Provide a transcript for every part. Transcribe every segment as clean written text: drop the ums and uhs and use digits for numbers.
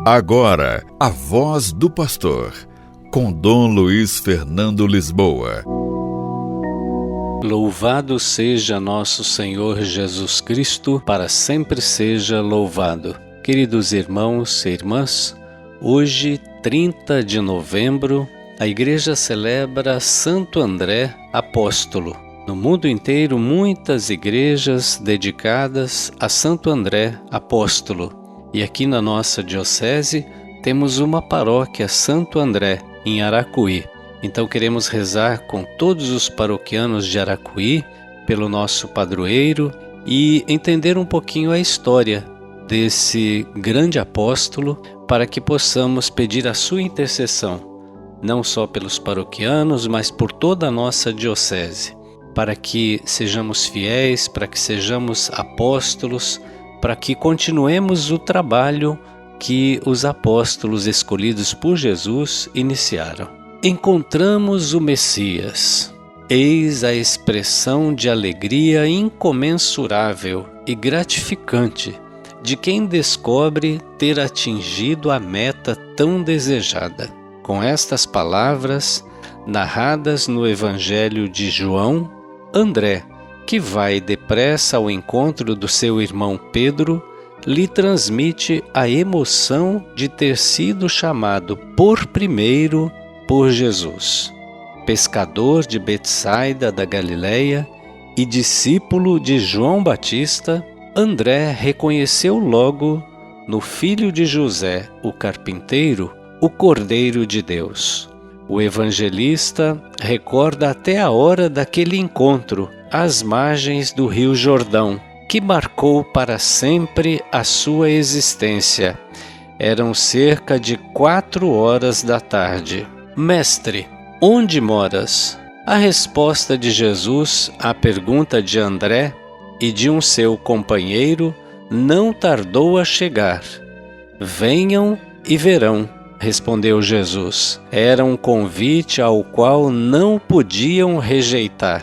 Agora, a voz do pastor, com Dom Luiz Fernando Lisboa. Louvado seja nosso Senhor Jesus Cristo, para sempre seja louvado. Queridos irmãos e irmãs, hoje, 30 de novembro, a Igreja celebra Santo André Apóstolo. No mundo inteiro, muitas igrejas dedicadas a Santo André Apóstolo. E aqui na nossa diocese, temos uma paróquia Santo André, em Aracuí. Então queremos rezar com todos os paroquianos de Aracuí, pelo nosso padroeiro, e entender um pouquinho a história desse grande apóstolo, para que possamos pedir a sua intercessão, não só pelos paroquianos, mas por toda a nossa diocese, para que sejamos fiéis, para que sejamos apóstolos, para que continuemos o trabalho que os apóstolos escolhidos por Jesus iniciaram. Encontramos o Messias. Eis a expressão de alegria incomensurável e gratificante de quem descobre ter atingido a meta tão desejada. Com estas palavras, narradas no Evangelho de João, André, que vai depressa ao encontro do seu irmão Pedro, lhe transmite a emoção de ter sido chamado por primeiro por Jesus. Pescador de Betsaida da Galileia e discípulo de João Batista, André reconheceu logo no filho de José, o carpinteiro, o Cordeiro de Deus. O evangelista recorda até a hora daquele encontro, às margens do Rio Jordão, que marcou para sempre a sua existência. Eram cerca de 4 horas da tarde. Mestre, onde moras? A resposta de Jesus à pergunta de André e de um seu companheiro não tardou a chegar. Venham e verão, respondeu Jesus. Era um convite ao qual não podiam rejeitar.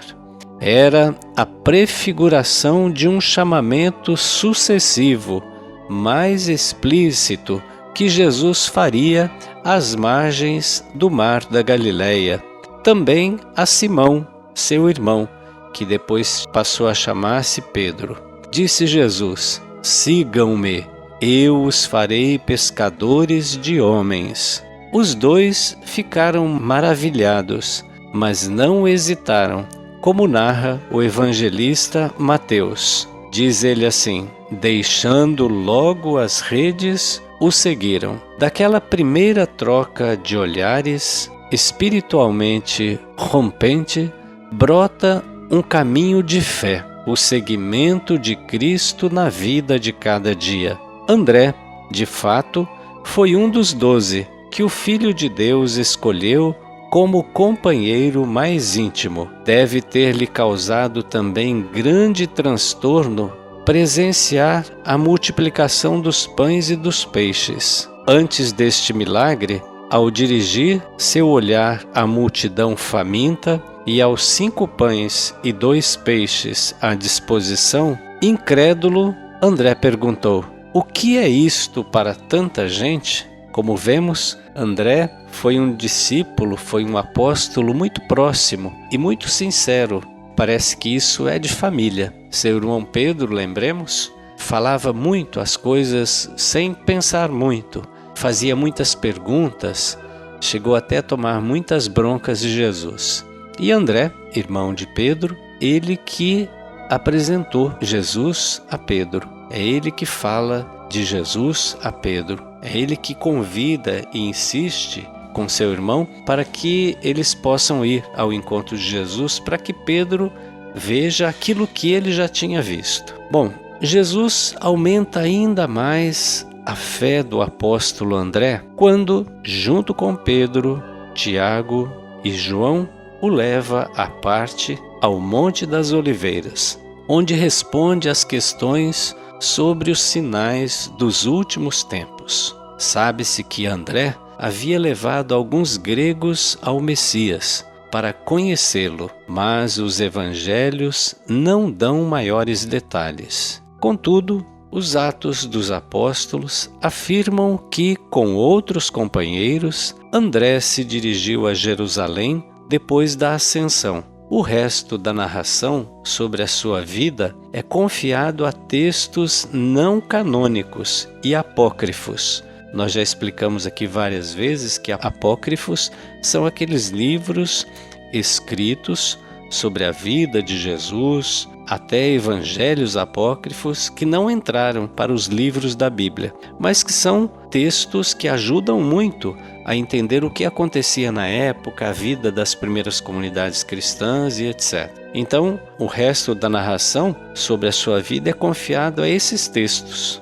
Era a prefiguração de um chamamento sucessivo, mais explícito, que Jesus faria às margens do mar da Galileia. Também a Simão, seu irmão, que depois passou a chamar-se Pedro. Disse Jesus: sigam-me, eu os farei pescadores de homens. Os dois ficaram maravilhados, mas não hesitaram, como narra o evangelista Mateus. Diz ele assim: deixando logo as redes, o seguiram. Daquela primeira troca de olhares, espiritualmente rompente, brota um caminho de fé, o seguimento de Cristo na vida de cada dia. André, de fato, foi um dos 12 que o Filho de Deus escolheu como companheiro mais íntimo. Deve ter-lhe causado também grande transtorno presenciar a multiplicação dos pães e dos peixes. Antes deste milagre, ao dirigir seu olhar à multidão faminta e aos 5 pães e 2 peixes à disposição, incrédulo, André perguntou: o que é isto para tanta gente? Como vemos, André foi um discípulo, foi um apóstolo muito próximo e muito sincero. Parece que isso é de família. Seu irmão Pedro, lembremos, falava muito as coisas sem pensar muito, fazia muitas perguntas, chegou até a tomar muitas broncas de Jesus. E André, irmão de Pedro, ele que apresentou Jesus a Pedro. É ele que fala de Jesus a Pedro. É ele que convida e insiste com seu irmão para que eles possam ir ao encontro de Jesus, para que Pedro veja aquilo que ele já tinha visto. Bom, Jesus aumenta ainda mais a fé do apóstolo André quando, junto com Pedro, Tiago e João, o leva à parte ao Monte das Oliveiras, onde responde às questões sobre os sinais dos últimos tempos. Sabe-se que André havia levado alguns gregos ao Messias para conhecê-lo, mas os evangelhos não dão maiores detalhes. Contudo, Os Atos dos Apóstolos afirmam que, com outros companheiros, André se dirigiu a Jerusalém depois da ascensão. O resto da narração sobre a sua vida é confiado a textos não canônicos e apócrifos. Nós já explicamos aqui várias vezes que apócrifos são aqueles livros escritos sobre a vida de Jesus, até evangelhos apócrifos que não entraram para os livros da Bíblia, mas que são textos que ajudam muito a entender o que acontecia na época, a vida das primeiras comunidades cristãs e etc. Então, o resto da narração sobre a sua vida é confiado a esses textos.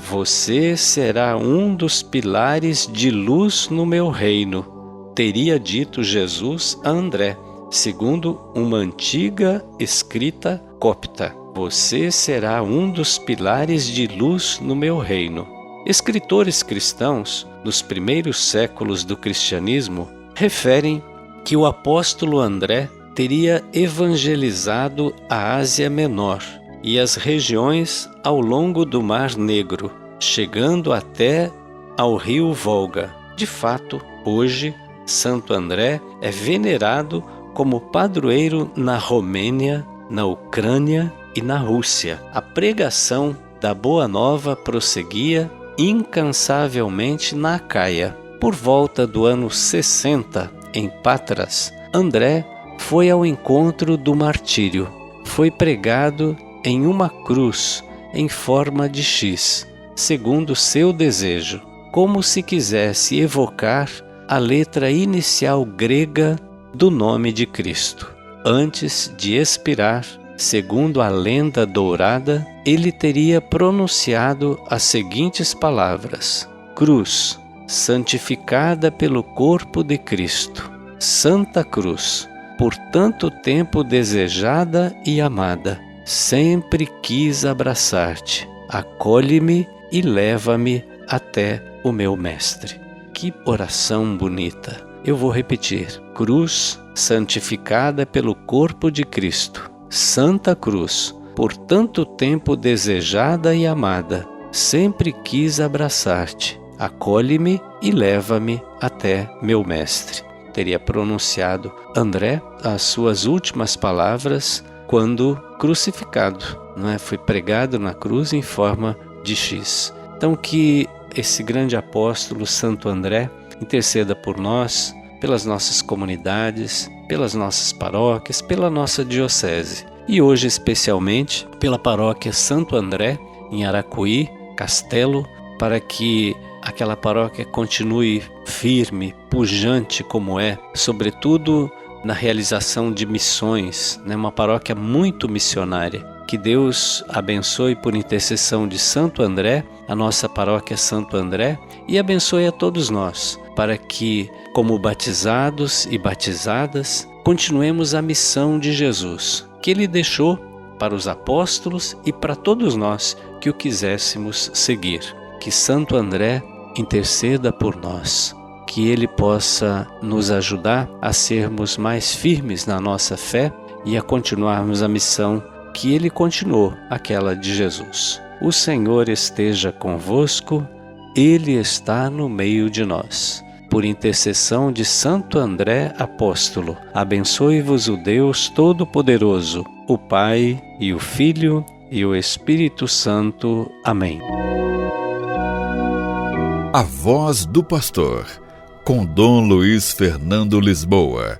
Você será um dos pilares de luz no meu reino, teria dito Jesus a André, segundo uma antiga escrita copta. Você será um dos pilares de luz no meu reino. Escritores cristãos, nos primeiros séculos do cristianismo, referem que o apóstolo André teria evangelizado a Ásia Menor e as regiões ao longo do Mar Negro, chegando até ao rio Volga. De fato, hoje, Santo André é venerado como padroeiro na Romênia, na Ucrânia e na Rússia. A pregação da Boa Nova prosseguia incansavelmente na Acaia. Por volta do ano 60, em Patras, André foi ao encontro do martírio. Foi pregado em uma cruz em forma de X, segundo seu desejo, como se quisesse evocar a letra inicial grega do nome de Cristo. Antes de expirar, segundo a lenda dourada, ele teria pronunciado as seguintes palavras: Cruz, santificada pelo corpo de Cristo, Santa Cruz, por tanto tempo desejada e amada, sempre quis abraçar-te, acolhe-me e leva-me até o meu Mestre. Que oração bonita! Eu vou repetir: Cruz, santificada pelo corpo de Cristo, Santa Cruz, por tanto tempo desejada e amada, sempre quis abraçar-te, acolhe-me e leva-me até meu Mestre. Teria pronunciado André as suas últimas palavras quando crucificado, não é? Foi pregado na cruz em forma de X. Então que esse grande apóstolo Santo André interceda por nós, pelas nossas comunidades, pelas nossas paróquias, pela nossa diocese. E hoje especialmente pela paróquia Santo André, em Aracuí, Castelo, para que aquela paróquia continue firme, pujante como é, sobretudo na realização de missões, né? Uma paróquia muito missionária. Que Deus abençoe por intercessão de Santo André, a nossa paróquia Santo André, e abençoe a todos nós, para que, como batizados e batizadas, continuemos a missão de Jesus, que Ele deixou para os apóstolos e para todos nós que o quiséssemos seguir. Que Santo André interceda por nós, que Ele possa nos ajudar a sermos mais firmes na nossa fé e a continuarmos a missão que Ele continuou, aquela de Jesus. O Senhor esteja convosco, Ele está no meio de nós. Por intercessão de Santo André Apóstolo, abençoe-vos o Deus Todo-Poderoso, o Pai e o Filho e o Espírito Santo. Amém. A Voz do Pastor, com Dom Luiz Fernando Lisboa.